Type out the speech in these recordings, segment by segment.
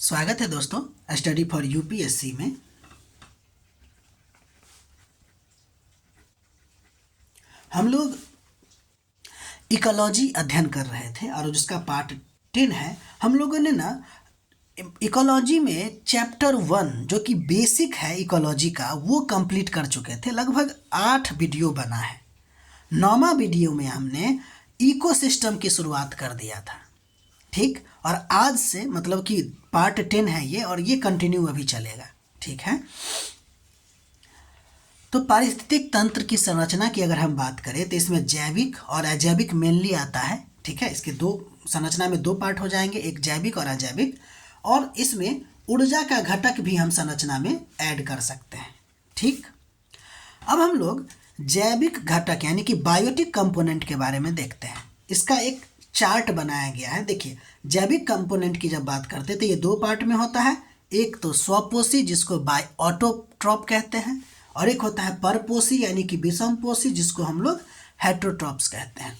स्वागत है दोस्तों स्टडी फॉर यूपीएससी में। हम लोग इकोलॉजी अध्ययन कर रहे थे और जिसका पार्ट 10 है। हम लोगों ने ना इकोलॉजी में चैप्टर 1 जो कि बेसिक है इकोलॉजी का वो कंप्लीट कर चुके थे। लगभग 8 वीडियो बना है। 9वां वीडियो में हमने इकोसिस्टम की शुरुआत कर दिया था, ठीक। और आज से मतलब कि पार्ट 10 है ये और ये कंटिन्यू अभी चलेगा, ठीक है। तो पारिस्थितिक तंत्र की संरचना की अगर हम बात करें तो इसमें जैविक और अजैविक मेनली आता है, ठीक है। इसके दो संरचना में 2 पार्ट हो जाएंगे, एक जैविक और अजैविक। और इसमें ऊर्जा का घटक भी हम संरचना में ऐड कर सकते हैं, ठीक। अब हम लोग जैविक घटक यानी कि बायोटिक कंपोनेंट के बारे में देखते हैं। इसका एक चार्ट बनाया गया है। देखिए, जैविक कंपोनेंट की जब बात करते हैं तो ये 2 पार्ट में होता है। एक तो स्वपोषी जिसको ऑटोट्रॉप कहते हैं, और एक होता है परपोषी यानी कि विषमपोषी जिसको हम लोग हेटेरोट्रॉप्स कहते हैं।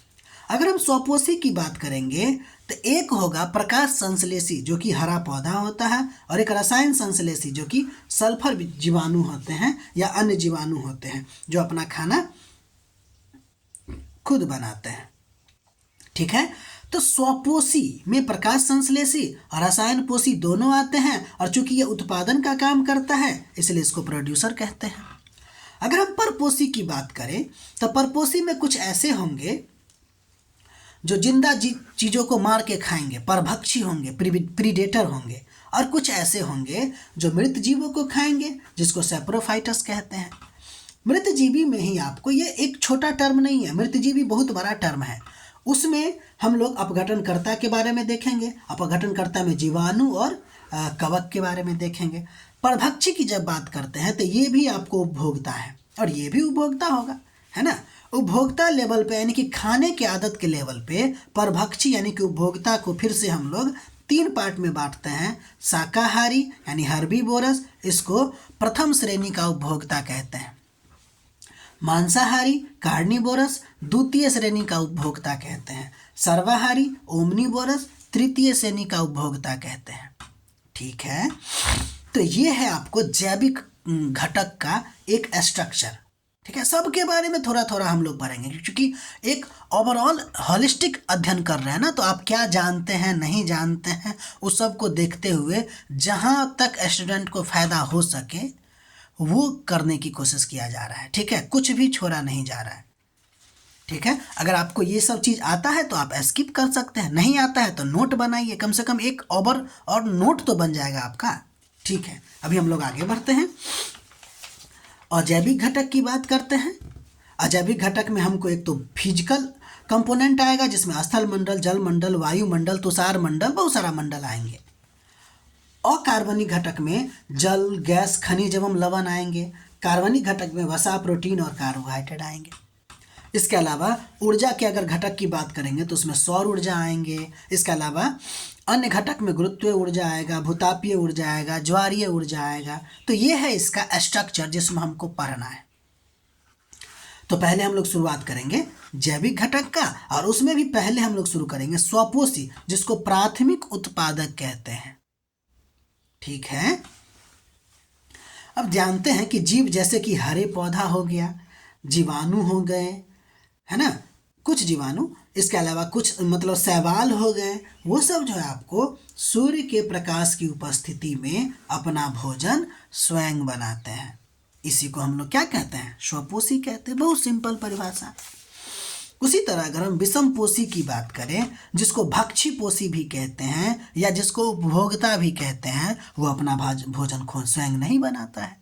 अगर हम स्वपोषी की बात करेंगे तो एक होगा प्रकाश संश्लेषी जो कि हरा पौधा होता है, और एक रसायन संश्लेषी जो कि सल्फर जीवाणु होते हैं या अन्य जीवाणु होते हैं जो अपना खाना खुद बनाते हैं, ठीक है। तो स्वपोषी में प्रकाश संश्लेषी और रसायन पोषी दोनों आते हैं, और चूंकि ये उत्पादन का काम करता है इसलिए इसको प्रोड्यूसर कहते हैं। अगर हम परपोषी की बात करें तो परपोषी में कुछ ऐसे होंगे जो जिंदा चीज़ों को मार के खाएंगे, परभक्षी होंगे, प्रीडेटर होंगे, और कुछ ऐसे होंगे जो मृत जीवों को खाएंगे जिसको सैप्रोफाइटस कहते हैं। मृतजीवी में ही आपको, ये एक छोटा टर्म नहीं है, मृतजीवी बहुत बड़ा टर्म है। उसमें हम लोग अपघटनकर्ता के बारे में देखेंगे, अपघटनकर्ता में जीवाणु और कवक के बारे में देखेंगे। परभक्षी की जब बात करते हैं तो ये भी आपको उपभोक्ता है और ये भी उपभोक्ता होगा, है ना। उपभोक्ता लेवल पे यानी कि खाने की आदत के लेवल पे परभक्षी यानी कि उपभोक्ता को फिर से हम लोग 3 पार्ट में बांटते हैं। शाकाहारी यानी हर्बीवोरस, इसको प्रथम श्रेणी का उपभोक्ता कहते हैं। मांसाहारी कार्निवोरस द्वितीय श्रेणी का उपभोक्ता कहते हैं। सर्वाहारी ओमनिवोरस तृतीय श्रेणी का उपभोक्ता कहते हैं, ठीक है। तो ये है आपको जैविक घटक का एक स्ट्रक्चर, ठीक है। सबके बारे में थोड़ा थोड़ा हम लोग पढ़ेंगे क्योंकि एक ओवरऑल होलिस्टिक अध्ययन कर रहे हैं ना, तो आप क्या जानते हैं नहीं जानते हैं उस सब को देखते हुए जहाँ तक स्टूडेंट को फ़ायदा हो सके वो करने की कोशिश किया जा रहा है, ठीक है। कुछ भी छोड़ा नहीं जा रहा है, ठीक है। अगर आपको ये सब चीज़ आता है तो आप स्किप कर सकते हैं, नहीं आता है तो नोट बनाइए, कम से कम एक ओवर और नोट तो बन जाएगा आपका, ठीक है। अभी हम लोग आगे बढ़ते हैं। अजैविक घटक की बात करते हैं। अजैविक घटक में हमको एक तो फिजिकल कंपोनेंट आएगा जिसमें स्थल मंडल, जल मंडल, वायुमंडल, तुषार मंडल, बहुत सारा मंडल आएंगे। अकार्बनिक घटक में जल, गैस, खनिज एवं लवण आएंगे। कार्बनिक घटक में वसा, प्रोटीन और कार्बोहाइड्रेट आएंगे। इसके अलावा ऊर्जा के अगर घटक की बात करेंगे तो उसमें सौर ऊर्जा आएंगे। इसके अलावा अन्य घटक में गुरुत्वीय ऊर्जा आएगा, भूतापीय ऊर्जा आएगा, ज्वारीय ऊर्जा आएगा। तो ये है इसका स्ट्रक्चर जिसमें हमको पढ़ना है। तो पहले हम लोग शुरुआत करेंगे जैविक घटक का, और उसमें भी पहले हम लोग शुरू करेंगे स्वपोषी जिसको प्राथमिक उत्पादक कहते हैं, ठीक है। अब जानते हैं कि जीव जैसे कि हरे पौधा हो गया, जीवाणु हो गए, है ना, कुछ जीवाणु, इसके अलावा कुछ मतलब शैवाल हो गए, वो सब जो है आपको सूर्य के प्रकाश की उपस्थिति में अपना भोजन स्वयं बनाते हैं। इसी को हम लोग क्या कहते हैं, स्वपोषी कहते हैं। बहुत सिंपल परिभाषा। उसी तरह अगर हम विषमपोषी की बात करें जिसको भक्षीपोषी भी कहते हैं या जिसको उपभोक्ता भी कहते हैं, वो अपना भोजन खुद स्वयं नहीं बनाता है,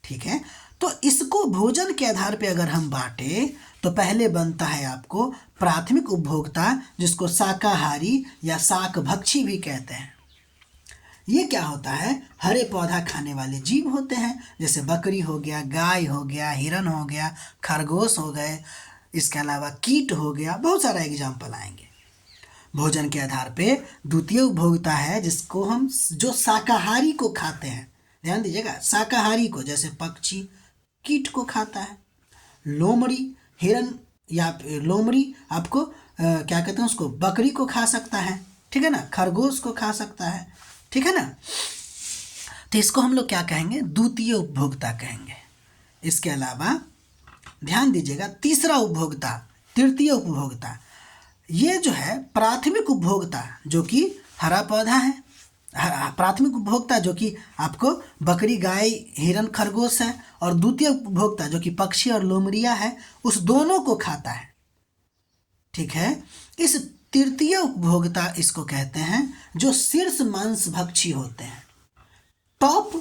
ठीक है। तो इसको भोजन के आधार पे अगर हम बांटे तो पहले बनता है आपको प्राथमिक उपभोक्ता जिसको शाकाहारी या शाकभक्षी भी कहते हैं। ये क्या होता है, हरे पौधा खाने वाले जीव होते हैं, जैसे बकरी हो गया, गाय हो गया, हिरन हो गया, खरगोश हो गए, इसके अलावा कीट हो गया, बहुत सारा एग्जाम्पल आएंगे। भोजन के आधार पे द्वितीय उपभोक्ता है जिसको हम जो शाकाहारी को खाते हैं, ध्यान दीजिएगा, शाकाहारी को, जैसे पक्षी कीट को खाता है। लोमड़ी हिरन या लोमड़ी आपको क्या कहते हैं उसको, बकरी को खा सकता है, ठीक है ना, खरगोश को खा सकता है, ठीक है ना। तो इसको हम लोग क्या कहेंगे, द्वितीय उपभोक्ता कहेंगे। इसके अलावा ध्यान दीजिएगा, तीसरा उपभोक्ता, तृतीय उपभोक्ता, ये जो है प्राथमिक उपभोक्ता जो कि हरा पौधा है, प्राथमिक उपभोक्ता जो कि आपको बकरी, गाय, हिरन, खरगोश है, और द्वितीय उपभोक्ता जो कि पक्षी और लोमड़िया है, उस दोनों को खाता है। ठीक है। इस तृतीय उपभोक्ता इसको कहते हैं जो शीर्ष मांसभक्षी होते हैं, टॉप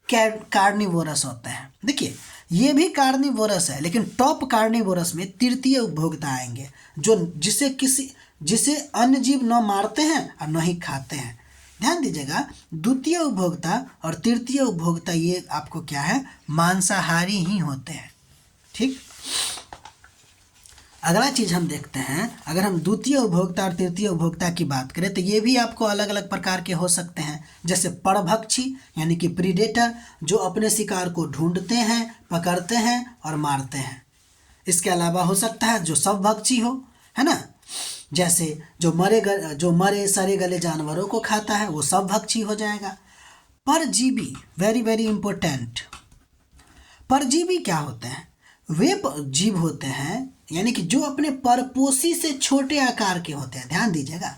कार्निवोरस होते हैं। देखिए ये भी कार्निवोरस है, लेकिन टॉप कार्निवोरस में तृतीय उपभोक्ता आएंगे जो जिसे अन्य जीव न मारते हैं और न ही खाते हैं। ध्यान दीजिएगा, द्वितीय उपभोक्ता और तृतीय उपभोक्ता ये आपको क्या है, मांसाहारी ही होते हैं। ठीक। अगला चीज़ हम देखते हैं, अगर हम द्वितीय उपभोक्ता और तृतीय उपभोक्ता की बात करें तो ये भी आपको अलग अलग प्रकार के हो सकते हैं, जैसे परभक्षी यानी कि प्रीडेटर जो अपने शिकार को ढूंढते हैं, पकड़ते हैं और मारते हैं। इसके अलावा हो सकता है जो स्वभक्षी हो, है ना, जैसे जो मरे सरे गले जानवरों को खाता है वो स्वभक्षी हो जाएगा। परजीवी, वेरी वेरी इंपॉर्टेंट, परजीवी क्या होते हैं, वे जीव होते हैं यानी कि जो अपने परपोषी से छोटे आकार के होते हैं। ध्यान दीजिएगा,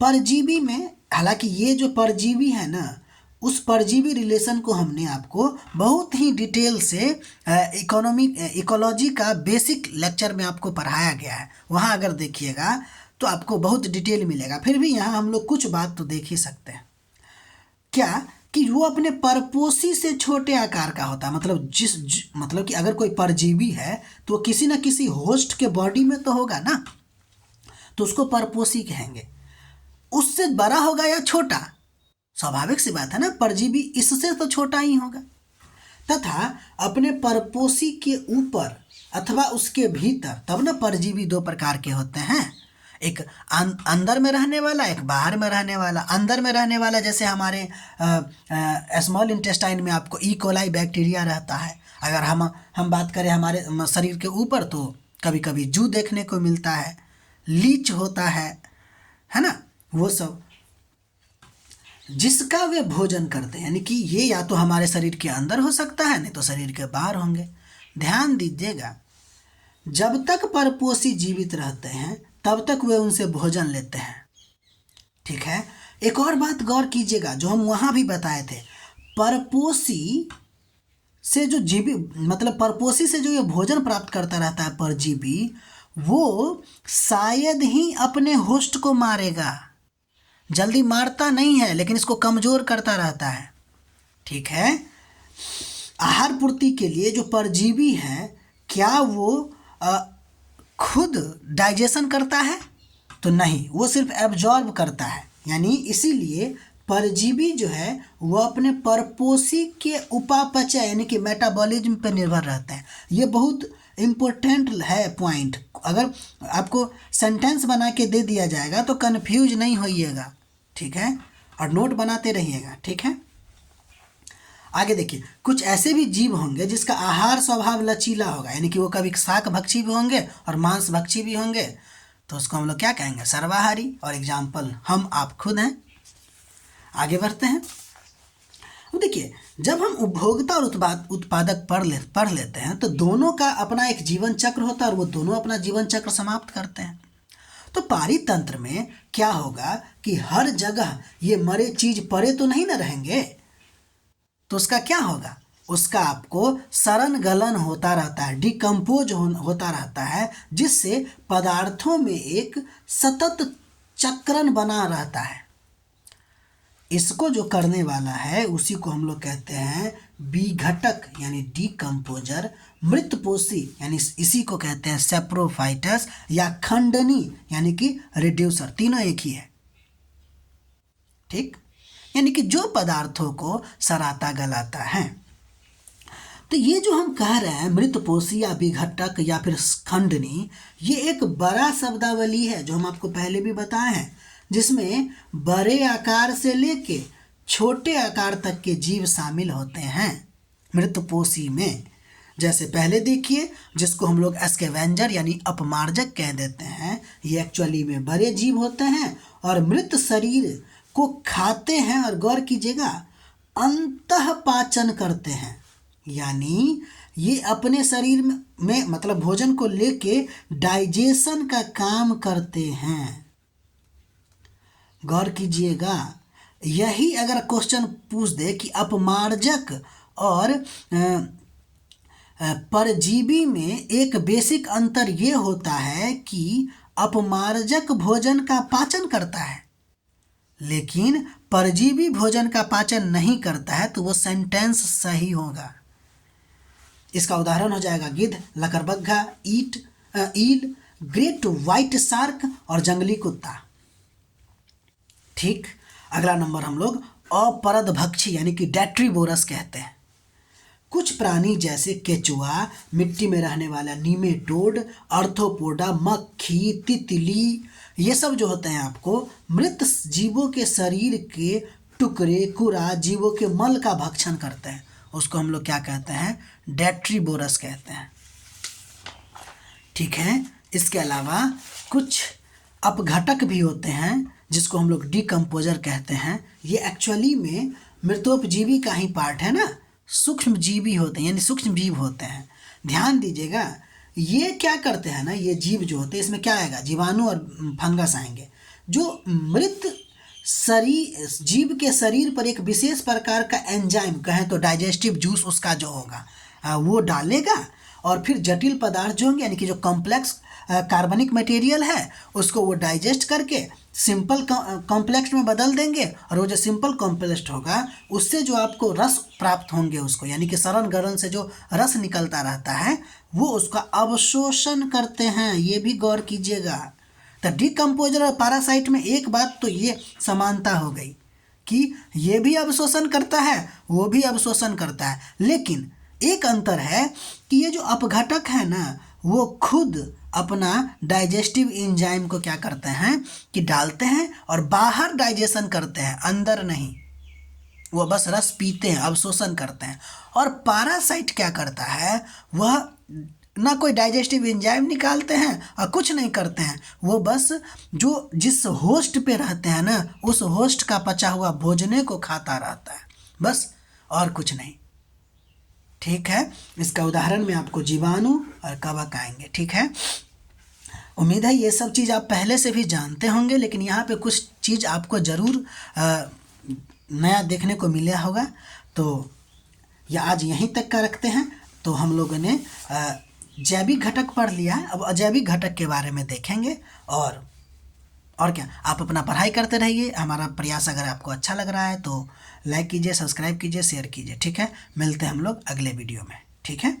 परजीवी में, हालांकि ये जो परजीवी है ना, उस परजीवी रिलेशन को हमने आपको बहुत ही डिटेल से इकोलॉजी का बेसिक लेक्चर में आपको पढ़ाया गया है, वहाँ अगर देखिएगा तो आपको बहुत डिटेल मिलेगा। फिर भी यहाँ हम लोग कुछ बात तो देख ही सकते हैं, क्या कि वो अपने परपोषी से छोटे आकार का होता है। मतलब मतलब कि अगर कोई परजीवी है तो किसी न किसी होस्ट के बॉडी में तो होगा ना, तो उसको परपोषी कहेंगे। उससे बड़ा होगा या छोटा, स्वाभाविक सी बात है ना, परजीवी इससे तो छोटा ही होगा। तथा अपने परपोषी के ऊपर अथवा उसके भीतर, तब ना परजीवी दो प्रकार के होते हैं, एक अंदर में रहने वाला, एक बाहर में रहने वाला। अंदर में रहने वाला जैसे हमारे स्मॉल इंटेस्टाइन में आपको ई कोलाई बैक्टीरिया रहता है। अगर हम बात करें हमारे शरीर के ऊपर तो कभी कभी जू देखने को मिलता है, लीच होता है ना, वो सब जिसका वे भोजन करते हैं, यानी कि ये या तो हमारे शरीर के अंदर हो सकता है, नहीं तो शरीर के बाहर होंगे। ध्यान दीजिएगा, जब तक परपोषी जीवित रहते हैं तब तक वे उनसे भोजन लेते हैं। ठीक है। एक और बात गौर कीजिएगा जो हम वहाँ भी बताए थे, परपोषी से जो जीवी, मतलब परपोषी से जो ये भोजन प्राप्त करता रहता है परजीवी, वो शायद ही अपने होस्ट को मारेगा, जल्दी मारता नहीं है, लेकिन इसको कमज़ोर करता रहता है। ठीक है। आहार पूर्ति के लिए जो परजीवी है, क्या वो खुद डाइजेशन करता है? तो नहीं, वो सिर्फ एब्जॉर्ब करता है। यानी इसीलिए परजीवी जो है वो अपने परपोषी के उपापचय यानी कि मेटाबॉलिज्म पर निर्भर रहते हैं। ये बहुत इम्पोर्टेंट है पॉइंट, अगर आपको सेंटेंस बना के दे दिया जाएगा तो कन्फ्यूज नहीं होइएगा। ठीक है, और नोट बनाते रहिएगा। ठीक है। आगे देखिए, कुछ ऐसे भी जीव होंगे जिसका आहार स्वभाव लचीला होगा, यानी कि वो कभी शाक भक्षी भी होंगे और मांस भक्षी भी होंगे, तो उसको हम लोग क्या कहेंगे, सर्वाहारी। और एग्जाम्पल हम आप खुद हैं। आगे बढ़ते हैं। देखिए, जब हम उपभोक्ता और उत्पादक पढ़ लेते हैं तो दोनों का अपना एक जीवन चक्र होता है और वो दोनों अपना जीवन चक्र समाप्त करते हैं। तो पारितंत्र में क्या होगा कि हर जगह ये मरे चीज पड़े तो नहीं ना रहेंगे, तो उसका क्या होगा, उसका आपको सड़न गलन होता रहता है, डिकम्पोज होता रहता है, जिससे पदार्थों में एक सतत चक्रण बना रहता है। इसको जो करने वाला है उसी को हम लोग कहते हैं विघटक यानी डिकम्पोजर, मृतपोषी यानी इसी को कहते हैं सेप्रोफाइटस, या खंडनी यानी कि रिड्यूसर। तीनों एक ही है। ठीक, यानी कि जो पदार्थों को सराता गलाता है। तो ये जो हम कह रहे हैं मृतपोषी या विघटक या फिर खंडनी, ये एक बड़ा शब्दावली है जो हम आपको पहले भी बताए हैं, जिसमें बड़े आकार से लेके छोटे आकार तक के जीव शामिल होते हैं मृतपोषी में। जैसे पहले देखिए, जिसको हम लोग स्कैवेंजर यानी अपमार्जक कह देते हैं, ये एक्चुअली में बड़े जीव होते हैं और मृत शरीर को खाते हैं और गौर कीजिएगा अंतः पाचन करते हैं, यानी ये अपने शरीर में मतलब भोजन को लेके डाइजेशन का काम करते हैं। गौर कीजिएगा, यही अगर क्वेश्चन पूछ दे कि अपमार्जक और परजीवी में एक बेसिक अंतर ये होता है कि अपमार्जक भोजन का पाचन करता है लेकिन परजीवी भोजन का पाचन नहीं करता है, तो वो सेंटेंस सही होगा। इसका उदाहरण हो जाएगा गिद्ध, लकड़बग्घा, ईल, ग्रेट व्हाइट शार्क और जंगली कुत्ता। ठीक, अगला नंबर हम लोग अपरदभक्षी यानी कि डेट्रीबोरस कहते हैं। कुछ प्राणी जैसे केचुआ, मिट्टी में रहने वाला नीमेटोड, आर्थ्रोपोडा, मक्खी, तितली, ये सब जो होते हैं आपको मृत जीवों के शरीर के टुकड़े, कूड़ा, जीवों के मल का भक्षण करते हैं। उसको हम लोग क्या कहते हैं? डेट्रीबोरस कहते हैं। ठीक है, इसके अलावा कुछ अपघटक भी होते हैं जिसको हम लोग डिकम्पोजर कहते हैं। ये एक्चुअली में मृतोपजीवी का ही पार्ट है ना, सूक्ष्म जीवी होते हैं यानी सूक्ष्म जीव होते हैं। ध्यान दीजिएगा, ये क्या करते हैं ना, ये जीव जो होते हैं इसमें क्या आएगा? जीवाणु और फंगस आएंगे। जो मृत शरीर जीव के शरीर पर एक विशेष प्रकार का एंजाइम कहें तो डाइजेस्टिव जूस उसका जो होगा वो डालेगा और फिर जटिल पदार्थ जो होंगे यानी कि जो कॉम्प्लेक्स कार्बनिक मटेरियल है उसको वो डाइजेस्ट करके सिंपल कॉम्प्लेक्स में बदल देंगे और वो जो सिंपल कॉम्प्लेक्स होगा उससे जो आपको रस प्राप्त होंगे उसको यानी कि सड़न गलन से जो रस निकलता रहता है वो उसका अवशोषण करते हैं। ये भी गौर कीजिएगा। तो डिकम्पोजर और पैरासाइट में एक बात तो ये समानता हो गई कि ये भी अवशोषण करता है वो भी अवशोषण करता है, लेकिन एक अंतर है कि ये जो अपघटक है ना वो खुद अपना डाइजेस्टिव एंजाइम को क्या करते हैं कि डालते हैं और बाहर डाइजेशन करते हैं, अंदर नहीं। वो बस रस पीते हैं, अवशोषण करते हैं। और पैरासाइट क्या करता है, वह ना कोई डाइजेस्टिव एंजाइम निकालते हैं और कुछ नहीं करते हैं, वो बस जो जिस होस्ट पे रहते हैं ना उस होस्ट का पचा हुआ भोजने को खाता रहता है, बस और कुछ नहीं। ठीक है, इसका उदाहरण में आपको जीवाणु और कवक आएंगे। ठीक है, उम्मीद है ये सब चीज़ आप पहले से भी जानते होंगे, लेकिन यहाँ पे कुछ चीज़ आपको ज़रूर नया देखने को मिला होगा। तो यह आज यहीं तक का रखते हैं। तो हम लोगों ने जैविक घटक पढ़ लिया है, अब अजैविक घटक के बारे में देखेंगे। और क्या, आप अपना पढ़ाई करते रहिए। हमारा प्रयास अगर आपको अच्छा लग रहा है तो लाइक कीजिए, सब्सक्राइब कीजिए, शेयर कीजिए। ठीक है, मिलते हैं हम लोग अगले वीडियो में। ठीक है।